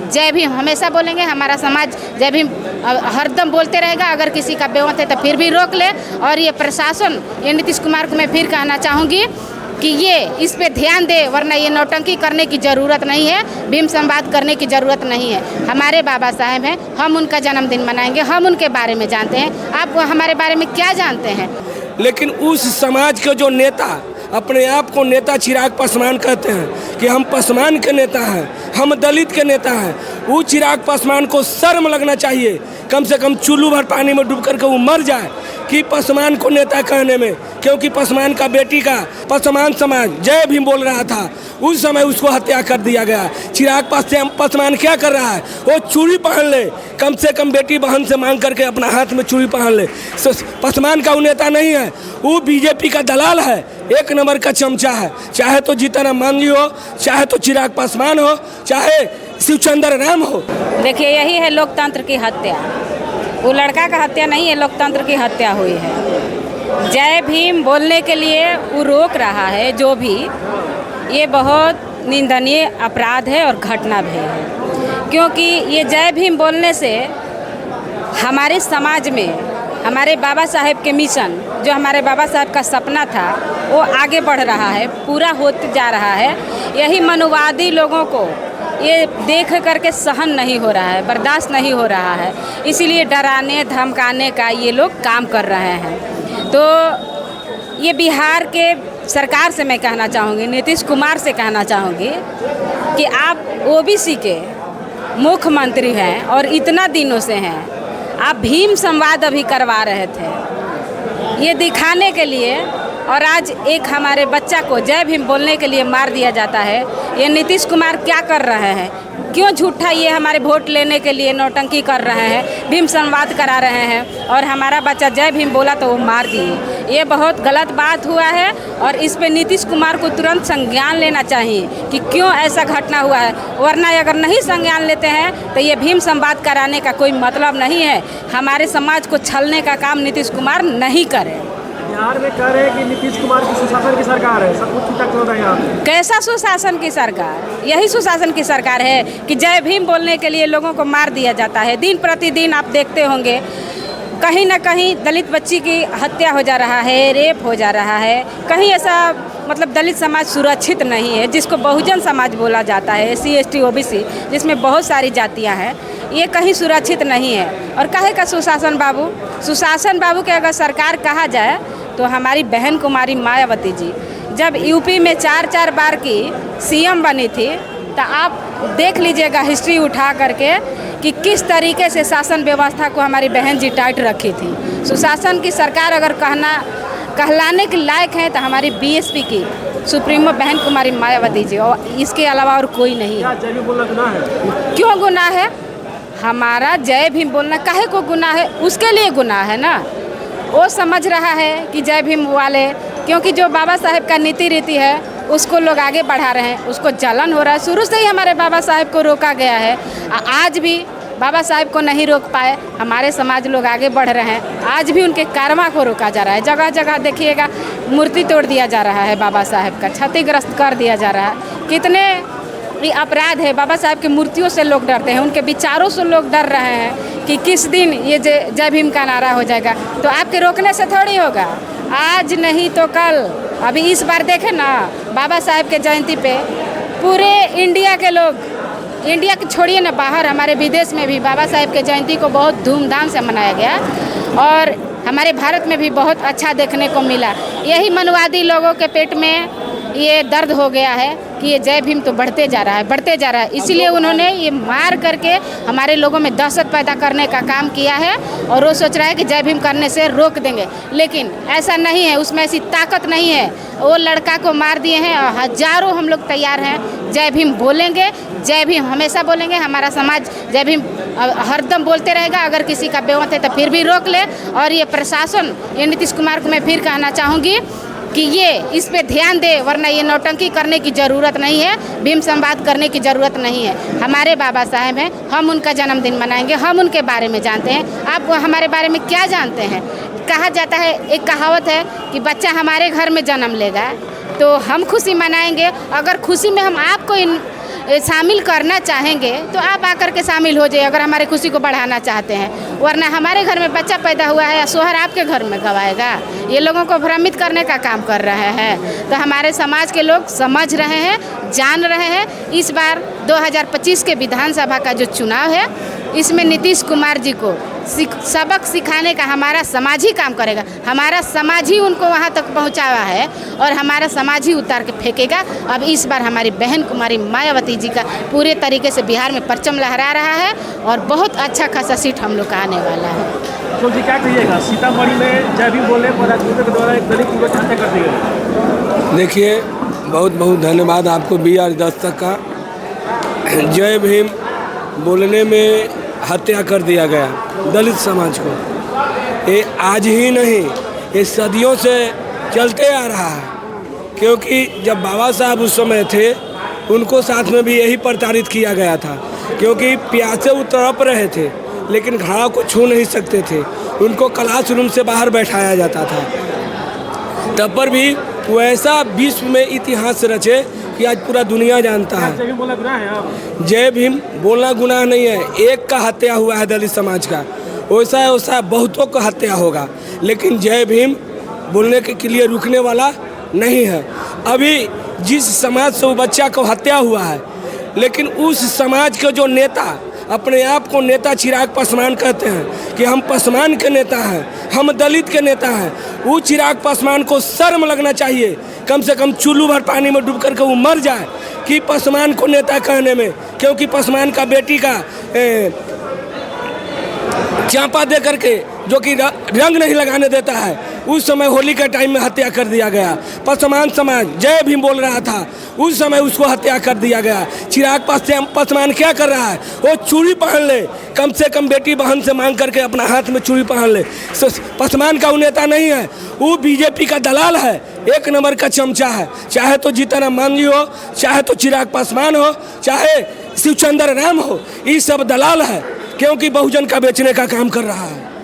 जय भीम हमेशा बोलेंगे। हमारा समाज जय भीम हरदम बोलते रहेगा। अगर किसी का बेमत है तो फिर भी रोक ले। और ये प्रशासन, ये नीतीश कुमार को मैं फिर कहना चाहूँगी कि ये इस पे ध्यान दे, वरना ये नौटंकी करने की ज़रूरत नहीं है, भीम संवाद करने की ज़रूरत नहीं है। हमारे बाबा साहेब हैं, हम उनका जन्मदिन मनाएंगे, हम उनके बारे में जानते हैं। आप हमारे बारे में क्या जानते हैं? लेकिन उस समाज के जो नेता अपने आप को नेता चिराग पासवान कहते हैं कि हम पासवान के नेता हैं, हम दलित के नेता हैं, वो चिराग पासवान को शर्म लगना चाहिए। कम से कम चुल्लू भर पानी में डूब करके वो मर जाए कि पासवान को नेता कहने में। क्योंकि पासवान का बेटी का पासवान समाज जय भीम बोल रहा था, उस समय उसको हत्या कर दिया गया। चिराग पासवान क्या कर रहा है? वो चूड़ी पहन ले, कम से कम बेटी बहन से मांग करके अपना हाथ में चूड़ी पहन ले। पासवान का वो नेता नहीं है, वो बीजेपी का दलाल है, एक नंबर का चमचा है। चाहे तो जीतन राम मांझी हो, चाहे तो चिराग पासवान हो, चाहे शिवचंद्र राम हो। देखिए, यही है लोकतंत्र की हत्या। वो लड़का का हत्या नहीं है, लोकतंत्र की हत्या हुई है। जय भीम बोलने के लिए वो रोक रहा है, जो भी ये बहुत निंदनीय अपराध है और घटना भी है। क्योंकि ये जय भीम बोलने से हमारे समाज में हमारे बाबा साहेब के मिशन, जो हमारे बाबा साहेब का सपना था, वो आगे बढ़ रहा है, पूरा होते जा रहा है। यही मनुवादी लोगों को ये देख करके सहन नहीं हो रहा है, बर्दाश्त नहीं हो रहा है, इसीलिए डराने धमकाने का ये लोग काम कर रहे हैं। तो ये बिहार के सरकार से मैं कहना चाहूँगी, नीतीश कुमार से कहना चाहूँगी कि आप ओबीसी के मुख्यमंत्री हैं और इतना दिनों से हैं, आप भीम संवाद अभी करवा रहे थे ये दिखाने के लिए, और आज एक हमारे बच्चा को जय भीम बोलने के लिए मार दिया जाता है। ये नीतीश कुमार क्या कर रहे हैं? क्यों झूठा ये हमारे वोट लेने के लिए नौटंकी कर रहे हैं, भीम संवाद करा रहे हैं, और हमारा बच्चा जय भीम बोला तो वो मार दिए। ये बहुत गलत बात हुआ है और इस पे नीतीश कुमार को तुरंत संज्ञान लेना चाहिए कि क्यों ऐसा घटना हुआ है। वरना अगर नहीं संज्ञान लेते हैं तो ये भीम संवाद कराने का कोई मतलब नहीं है। हमारे समाज को छलने का काम नीतीश कुमार नहीं करे। बिहार में कह रहे हैं कि नीतीश कुमार की सुशासन की सरकार है, सब कुछ ठीक ठाक चल रहा है यहाँ पे। कैसा सुशासन की सरकार? यही सुशासन की सरकार है कि जय भीम बोलने के लिए लोगों को मार दिया जाता है। दिन प्रतिदिन आप देखते होंगे कहीं ना कहीं दलित बच्ची की हत्या हो जा रहा है, रेप हो जा रहा है। कहीं ऐसा मतलब दलित समाज सुरक्षित नहीं है, जिसको बहुजन समाज बोला जाता है, SC ST OBC, जिसमें बहुत सारी जातियाँ हैं, ये कहीं सुरक्षित नहीं है। और काहे का सुशासन बाबू? सुशासन बाबू के अगर सरकार कहा जाए तो हमारी बहन कुमारी मायावती जी जब यूपी में 4 बार की CM बनी थी, तो आप देख लीजिएगा हिस्ट्री उठा करके कि किस तरीके से शासन व्यवस्था को हमारी बहन जी टाइट रखी थी। सुशासन की सरकार अगर कहलाने के लायक है तो हमारी BSP की सुप्रीमो बहन कुमारी मायावती जी, और इसके अलावा और कोई नहीं। क्या जय भीम बोलना गुनाह है? क्यों गुनाह है? हमारा जय भीम बोलना काहे को गुनाह है? उसके लिए गुनाह है ना। वो समझ रहा है कि जय भीम वाले, क्योंकि जो बाबा साहेब का नीति रीति है उसको लोग आगे बढ़ा रहे हैं, उसको जलन हो रहा है। शुरू से ही हमारे बाबा साहेब को रोका गया है, आज भी बाबा साहेब को नहीं रोक पाए, हमारे समाज लोग आगे बढ़ रहे हैं। आज भी उनके कर्मा को रोका जा रहा है। जगह जगह देखिएगा मूर्ति तोड़ दिया जा रहा है, बाबा साहेब का क्षतिग्रस्त कर दिया जा रहा है। कितने ये अपराध है। बाबा साहेब की मूर्तियों से लोग डरते हैं, उनके विचारों से लोग डर रहे हैं कि किस दिन ये जय भीम का नारा हो जाएगा। तो आपके रोकने से थोड़ी होगा, आज नहीं तो कल। अभी इस बार देखें ना, बाबा साहेब के जयंती पे पूरे इंडिया के लोग, इंडिया के छोड़िए ना, बाहर हमारे विदेश में भी बाबा साहेब के जयंती को बहुत धूमधाम से मनाया गया, और हमारे भारत में भी बहुत अच्छा देखने को मिला। यही मनवादी लोगों के पेट में ये दर्द हो गया है कि ये जय भीम तो बढ़ते जा रहा है, बढ़ते जा रहा है। इसीलिए उन्होंने ये मार करके हमारे लोगों में दहशत पैदा करने का काम किया है, और वो सोच रहा है कि जय भीम करने से रोक देंगे। लेकिन ऐसा नहीं है, उसमें ऐसी ताकत नहीं है। वो लड़का को मार दिए हैं, और हजारों हम लोग तैयार हैं, जय भीम बोलेंगे, जय भीम हमेशा बोलेंगे। हमारा समाज जय भीम हरदम बोलते रहेगा। अगर किसी का बेमत है तो फिर भी रोक ले। और ये प्रशासन, ये नीतीश कुमार को मैं फिर कहना चाहूँगी कि ये इस पे ध्यान दे, वरना ये नौटंकी करने की ज़रूरत नहीं है, भीम संवाद करने की ज़रूरत नहीं है। हमारे बाबा साहेब हैं, हम उनका जन्मदिन मनाएंगे, हम उनके बारे में जानते हैं। आप हमारे बारे में क्या जानते हैं? कहा जाता है, एक कहावत है कि बच्चा हमारे घर में जन्म लेगा तो हम खुशी मनाएंगे। अगर खुशी में हम आपको शामिल करना चाहेंगे तो आप आकर के शामिल हो जाइए, अगर हमारी खुशी को बढ़ाना चाहते हैं। वरना हमारे घर में बच्चा पैदा हुआ है या सोहर आपके घर में गवाएगा, ये लोगों को भ्रमित करने का काम कर रहे हैं। तो हमारे समाज के लोग समझ रहे हैं, जान रहे हैं। इस बार 2025 के विधानसभा का जो चुनाव है, इसमें नीतीश कुमार जी को सबक सिखाने का हमारा समाज ही काम करेगा। हमारा समाज ही उनको वहाँ तक पहुँचाया है और हमारा समाज ही उतार के फेंकेगा। अब इस बार हमारी बहन कुमारी मायावती जी का पूरे तरीके से बिहार में परचम लहरा रहा है और बहुत अच्छा खासा सीट हम लोग का आने वाला है। तो जी क्या कहिएगा, सीतामढ़ी में जय भीम बोलने पर राजपूतों के द्वारा एक दलित युवक की हत्या कर दी गई। देखिए, बहुत बहुत धन्यवाद आपको BR दस्तक का। जय भीम बोलने में हत्या कर दिया गया दलित समाज को। ये आज ही नहीं, ये सदियों से चलते आ रहा है। क्योंकि जब बाबा साहब उस समय थे, उनको साथ में भी यही प्रताड़ित किया गया था। क्योंकि प्यासे वो तड़प रहे थे लेकिन घाव को छू नहीं सकते थे, उनको क्लासरूम से बाहर बैठाया जाता था। तब पर भी वैसा विश्व में इतिहास रचे कि आज पूरा दुनिया जानता है। जय भीम बोलना गुनाह है आप? जय भीम बोलना गुनाह नहीं है। एक का हत्या हुआ है दलित समाज का, वैसा बहुतों का हत्या होगा, लेकिन जय भीम बोलने के लिए रुकने वाला नहीं है। अभी जिस समाज से वो बच्चा को हत्या हुआ है, लेकिन उस समाज के जो नेता अपने आप को नेता चिराग पासवान कहते हैं कि हम पासवान के नेता हैं, हम दलित के नेता हैं, वो चिराग पासवान को शर्म लगना चाहिए। कम से कम चुल्लू भर पानी में डूब करके वो मर जाए कि पासवान को नेता कहने में। क्योंकि पासवान का बेटी का चांपा दे करके जो कि रंग नहीं लगाने देता है, उस समय होली के टाइम में हत्या कर दिया गया। पासवान समाज जय भीम बोल रहा था, उस समय उसको हत्या कर दिया गया। चिराग पासवान क्या कर रहा है? वो चूड़ी पहन ले, कम से कम बेटी बहन से मांग करके अपना हाथ में चूड़ी पहन ले। पासवान का वो नेता नहीं है, वो बीजेपी का दलाल है, एक नंबर का चमचा है। चाहे तो जीतन मांझी हो, चाहे तो चिराग पासवान हो, चाहे शिवचंद्र राम हो, ये सब दलाल है। क्योंकि बहुजन का बेचने का काम कर रहा है।